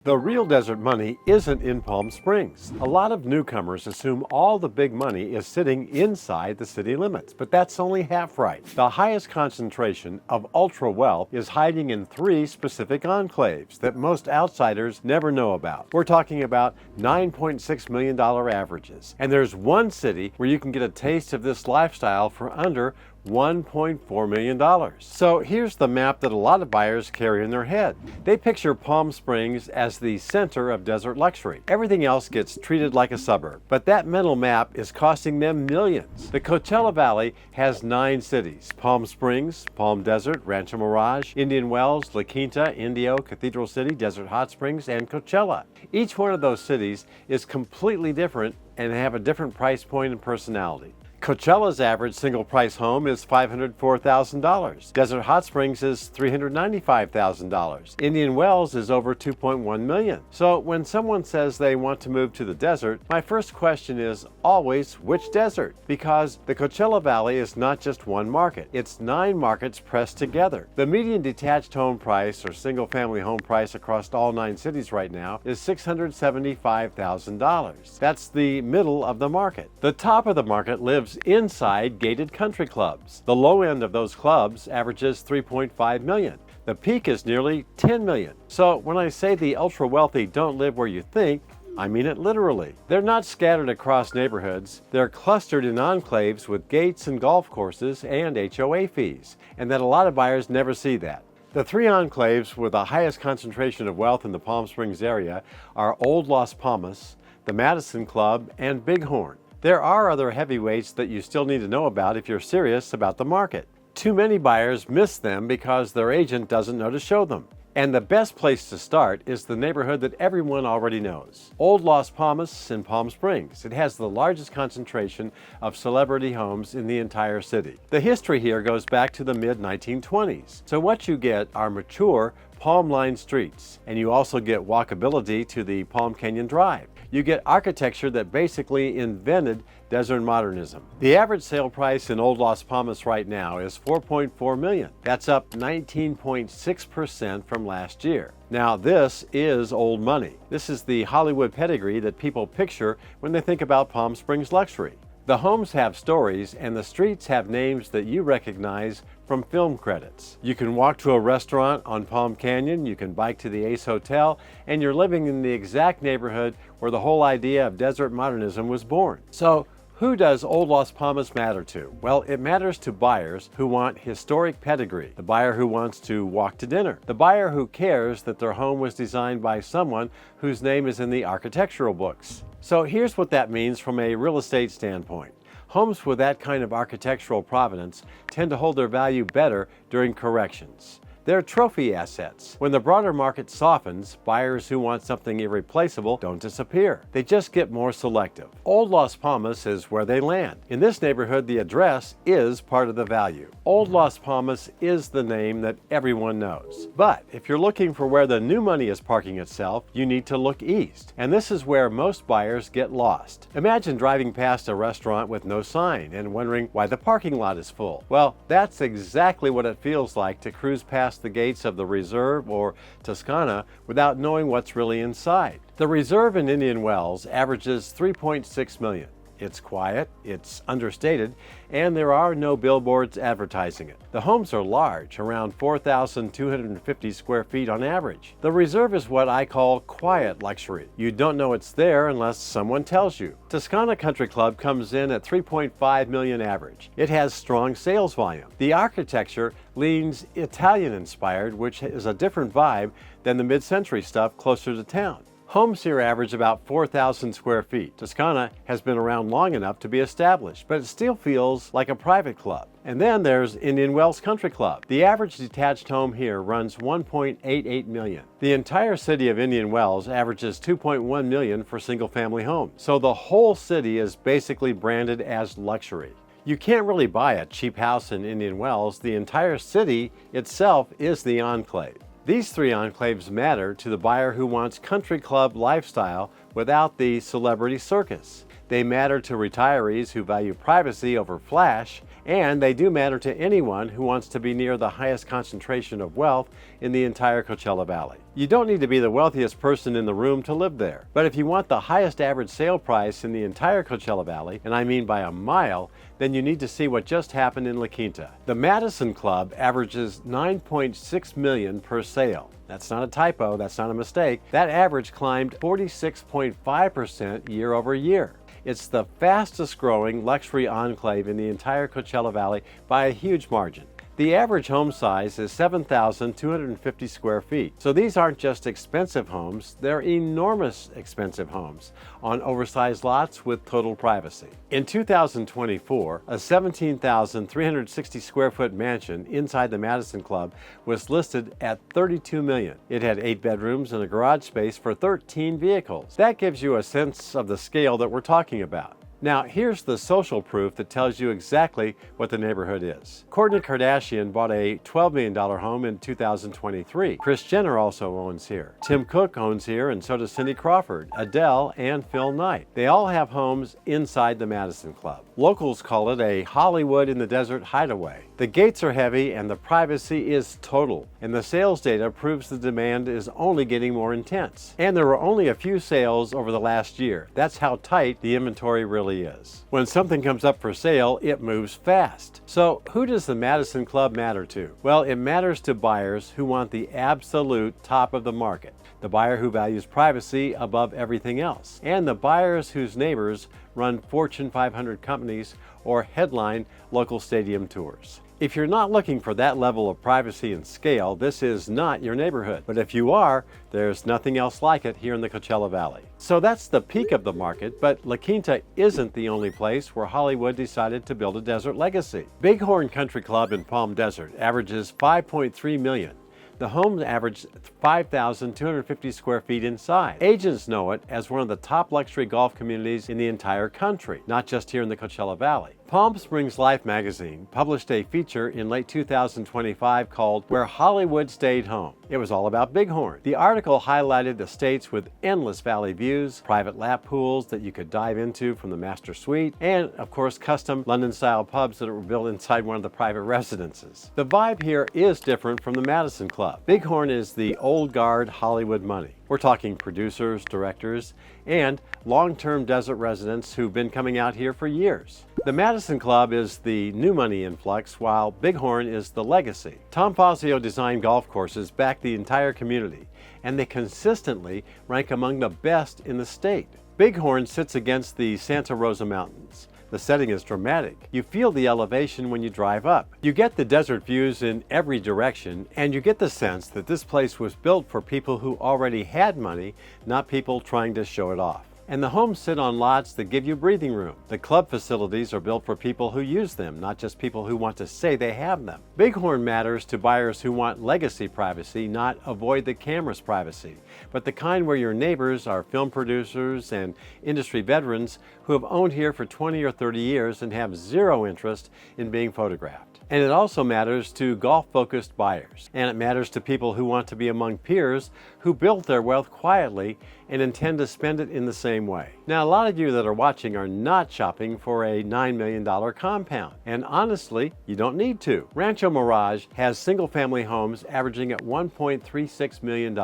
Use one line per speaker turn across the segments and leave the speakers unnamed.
The real desert money isn't in Palm Springs. A lot of newcomers assume all the big money is sitting inside the city limits, but that's only half right. The highest concentration of ultra wealth is hiding in three specific enclaves that most outsiders never know about. We're talking about $9.6 million averages. And there's one city where you can get a taste of this lifestyle for under $1.4 million. So here's the map that a lot of buyers carry in their head. They picture Palm Springs as the center of desert luxury. Everything else gets treated like a suburb. But that mental map is costing them millions. The Coachella Valley has 9 cities: Palm Springs, Palm Desert, Rancho Mirage, Indian Wells, La Quinta, Indio, Cathedral City, Desert Hot Springs, and Coachella. Each one of those cities is completely different and have a different price point and personality. Coachella's average single price home is $504,000. Desert Hot Springs is $395,000. Indian Wells is over $2.1 million. So when someone says they want to move to the desert, my first question is always, which desert? Because the Coachella Valley is not just one market. It's 9 markets pressed together. The median detached home price or single family home price across all 9 cities right now is $675,000. That's the middle of the market. The top of the market lives inside gated country clubs. The low end of those clubs averages $3.5 million. The peak is nearly $10 million. So when I say the ultra wealthy don't live where you think, I mean it literally. They're not scattered across neighborhoods. They're clustered in enclaves with gates and golf courses and HOA fees, and that a lot of buyers never see that. The 3 enclaves with the highest concentration of wealth in the Palm Springs area are Old Las Palmas, the Madison Club, and Bighorn. There are other heavyweights that you still need to know about if you're serious about the market. Too many buyers miss them because their agent doesn't know to show them. And the best place to start is the neighborhood that everyone already knows: Old Las Palmas in Palm Springs. It has the largest concentration of celebrity homes in the entire city. The history here goes back to the mid-1920s. So what you get are mature, palm-lined streets, and you also get walkability to the Palm Canyon Drive. You get architecture that basically invented desert modernism. The average sale price in Old Las Palmas right now is $4.4 million. That's up 19.6% from last year. Now this is old money. This is the Hollywood pedigree that people picture when they think about Palm Springs luxury. The homes have stories and the streets have names that you recognize from film credits. You can walk to a restaurant on Palm Canyon, you can bike to the Ace Hotel, and you're living in the exact neighborhood where the whole idea of desert modernism was born. So who does Old Las Palmas matter to? Well, it matters to buyers who want historic pedigree, the buyer who wants to walk to dinner, the buyer who cares that their home was designed by someone whose name is in the architectural books. So here's what that means from a real estate standpoint. Homes with that kind of architectural provenance tend to hold their value better during corrections. They're trophy assets. When the broader market softens, buyers who want something irreplaceable don't disappear. They just get more selective. Old Las Palmas is where they land. In this neighborhood, the address is part of the value. Old Las Palmas is the name that everyone knows. But if you're looking for where the new money is parking itself, you need to look east. And this is where most buyers get lost. Imagine driving past a restaurant with no sign and wondering why the parking lot is full. Well, that's exactly what it feels like to cruise past the gates of the Reserve or Toscana without knowing what's really inside. The Reserve in Indian Wells averages $3.6 million. It's quiet, it's understated, and there are no billboards advertising it. The homes are large, around 4,250 square feet on average. The Reserve is what I call quiet luxury. You don't know it's there unless someone tells you. Toscana Country Club comes in at $3.5 million average. It has strong sales volume. The architecture leans Italian-inspired, which is a different vibe than the mid-century stuff closer to town. Homes here average about 4,000 square feet. Toscana has been around long enough to be established, but it still feels like a private club. And then there's Indian Wells Country Club. The average detached home here runs $1.88 million. The entire city of Indian Wells averages $2.1 million for single-family homes. So the whole city is basically branded as luxury. You can't really buy a cheap house in Indian Wells. The entire city itself is the enclave. These 3 enclaves matter to the buyer who wants country club lifestyle without the celebrity circus. They matter to retirees who value privacy over flash, And they do matter to anyone who wants to be near the highest concentration of wealth in the entire Coachella Valley. You don't need to be the wealthiest person in the room to live there. But if you want the highest average sale price in the entire Coachella Valley, and I mean by a mile, then you need to see what just happened in La Quinta. The Madison Club averages $9.6 million per sale. That's not a typo, that's not a mistake. That average climbed 46.5% year over year. It's the fastest growing luxury enclave in the entire Coachella Valley by a huge margin. The average home size is 7,250 square feet. So these aren't just expensive homes, they're enormous expensive homes on oversized lots with total privacy. In 2024, a 17,360 square foot mansion inside the Madison Club was listed at $32 million. It had 8 bedrooms and a garage space for 13 vehicles. That gives you a sense of the scale that we're talking about. Now, here's the social proof that tells you exactly what the neighborhood is. Kourtney Kardashian bought a $12 million home in 2023. Kris Jenner also owns here. Tim Cook owns here, and so does Cindy Crawford, Adele, and Phil Knight. They all have homes inside the Madison Club. Locals call it a Hollywood in the desert hideaway. The gates are heavy and the privacy is total, and the sales data proves the demand is only getting more intense. And there were only a few sales over the last year. That's how tight the inventory really is. When something comes up for sale, it moves fast. So who does the Madison Club matter to? Well, it matters to buyers who want the absolute top of the market, the buyer who values privacy above everything else, and the buyers whose neighbors run Fortune 500 companies or headline local stadium tours. If you're not looking for that level of privacy and scale, this is not your neighborhood. But if you are, there's nothing else like it here in the Coachella Valley. So that's the peak of the market, but La Quinta isn't the only place where Hollywood decided to build a desert legacy. Bighorn Country Club in Palm Desert averages $5.3 million. The homes average 5,250 square feet inside. Agents know it as one of the top luxury golf communities in the entire country, not just here in the Coachella Valley. Palm Springs Life magazine published a feature in late 2025 called Where Hollywood Stayed Home. It was all about Bighorn. The article highlighted the states with endless valley views, private lap pools that you could dive into from the master suite, and of course custom London-style pubs that were built inside one of the private residences. The vibe here is different from the Madison Club. Bighorn is the old guard Hollywood money. We're talking producers, directors, and long-term desert residents who've been coming out here for years. The Madison Club is the new money influx, while Bighorn is the legacy. Tom Fazio designed golf courses back the entire community, and they consistently rank among the best in the state. Bighorn sits against the Santa Rosa Mountains. The setting is dramatic. You feel the elevation when you drive up. You get the desert views in every direction, and you get the sense that this place was built for people who already had money, not people trying to show it off. And the homes sit on lots that give you breathing room. The club facilities are built for people who use them, not just people who want to say they have them. Bighorn matters to buyers who want legacy privacy, not avoid the camera's privacy, but the kind where your neighbors are film producers and industry veterans who have owned here for 20 or 30 years and have zero interest in being photographed. And it also matters to golf-focused buyers. And it matters to people who want to be among peers who built their wealth quietly and intend to spend it in the same way. Now, a lot of you that are watching are not shopping for a $9 million compound. And honestly, you don't need to. Rancho Mirage has single-family homes averaging at $1.36 million.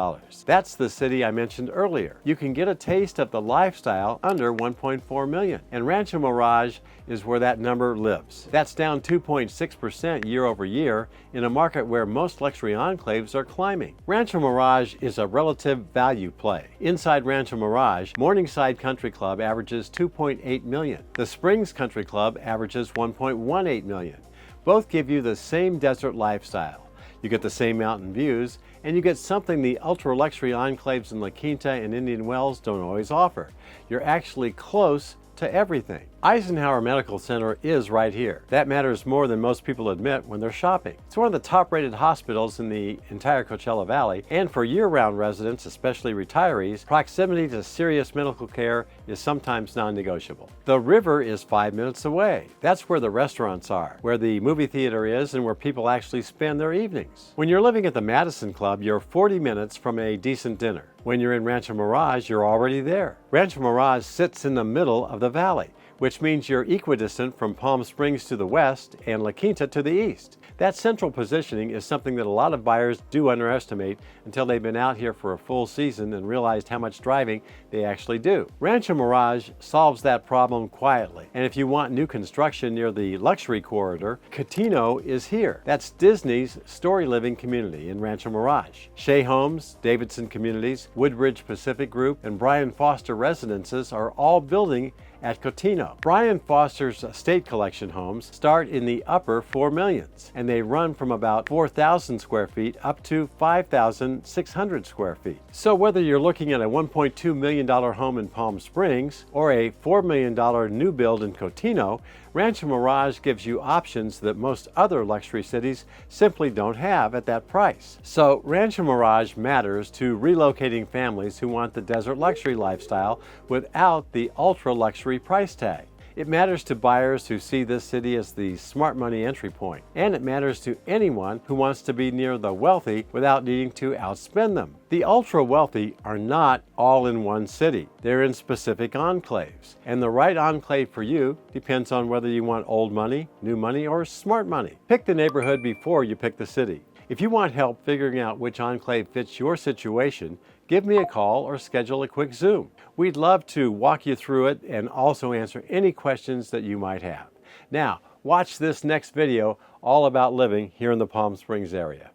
That's the city I mentioned earlier. You can get a taste of the lifestyle under $1.4 million. And Rancho Mirage is where that number lives. That's down 2.6% year over year in a market where most luxury enclaves are climbing. Rancho Mirage is a relative value play. Inside Rancho Mirage, Morningside Country Club averages $2.8 million. The Springs Country Club averages $1.18 million. Both give you the same desert lifestyle. You get the same mountain views, and you get something the ultra-luxury enclaves in La Quinta and Indian Wells don't always offer. You're actually close to everything. Eisenhower Medical Center is right here. That matters more than most people admit when they're shopping. It's one of the top-rated hospitals in the entire Coachella Valley, and for year-round residents, especially retirees, proximity to serious medical care is sometimes non-negotiable. The river is 5 minutes away. That's where the restaurants are, where the movie theater is, and where people actually spend their evenings. When you're living at the Madison Club, you're 40 minutes from a decent dinner. When you're in Rancho Mirage, you're already there. Rancho Mirage sits in the middle of the valley, which means you're equidistant from Palm Springs to the west and La Quinta to the east. That central positioning is something that a lot of buyers do underestimate until they've been out here for a full season and realized how much driving they actually do. Rancho Mirage solves that problem quietly, and if you want new construction near the luxury corridor, Cotino is here. That's Disney's story living community in Rancho Mirage. Shea Homes, Davidson Communities, Woodbridge Pacific Group, and Brian Foster Residences are all building at Cotino. Brian Foster's estate collection homes start in the upper 4 millions, and they run from about 4,000 square feet up to 5,600 square feet. So whether you're looking at a $1.2 million home in Palm Springs or a $4 million new build in Cotino, Rancho Mirage gives you options that most other luxury cities simply don't have at that price. So Rancho Mirage matters to relocating families who want the desert luxury lifestyle without the ultra luxury price tag. It matters to buyers who see this city as the smart money entry point, and it matters to anyone who wants to be near the wealthy without needing to outspend them. The ultra wealthy are not all in one city. They're in specific enclaves, and the right enclave for you depends on whether you want old money, new money, or smart money. Pick the neighborhood before you pick the city. If you want help figuring out which enclave fits your situation, give me a call or schedule a quick Zoom. We'd love to walk you through it and also answer any questions that you might have. Now, watch this next video all about living here in the Palm Springs area.